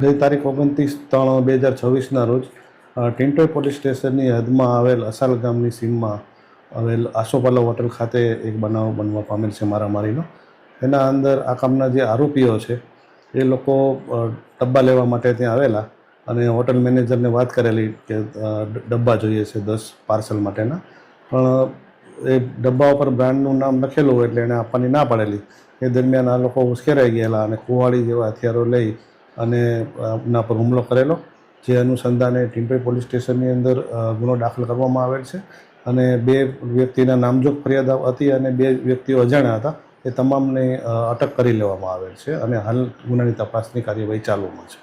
ગઈ તારીખ 29/3/2026ના રોજ ટિન્ટોય પોલીસ સ્ટેશનની હદમાં આવેલ અસાલ ગામની સીમમાં આવેલ આસોપાલવ હોટલ ખાતે એક બનાવ બનવા પામેલ છે મારામારીનો. એના અંદર આ કામના જે આરોપીઓ છે એ લોકો ડબ્બા લેવા માટે ત્યાં આવેલા અને હોટલ મેનેજરને વાત કરેલી કે ડબ્બા જોઈએ છે 10 પાર્સલ માટેના, પણ એ ડબ્બા ઉપર બ્રાન્ડનું નામ લખેલું હોય એટલે એણે આપવાની ના પાડેલી. એ દરમિયાન આ લોકો ઉશ્કેરાઈ ગયેલા અને કુવાડી જેવા હથિયારો લઈ અને આપના પર હુમલો કરેલો, જે અનુસંધાને ટિન્ટોય પોલીસ સ્ટેશનની અંદર ગુનો દાખલ કરવામાં આવેલ છે અને 2 વ્યક્તિના નામજોગ ફરિયાદ હતી અને 2 વ્યક્તિઓ અજાણ્યા હતા. એ તમામને અટક કરી લેવામાં આવેલ છે અને હાલ ગુનાની તપાસની કાર્યવાહી ચાલુમાં છે.